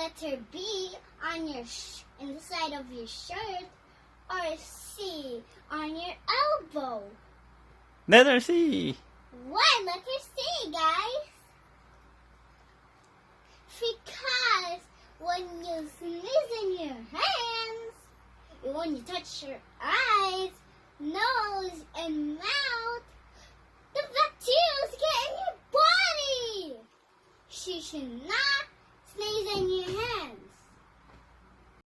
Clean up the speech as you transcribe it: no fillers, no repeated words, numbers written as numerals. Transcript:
letter B on your inside of your shirt, or C on your elbow? Letter C. Why letter C, guys? Because when you sneeze in your hands, when you touch your eyes, nose, and mouth, the bacteria get in your body. You should not sneeze in your hands.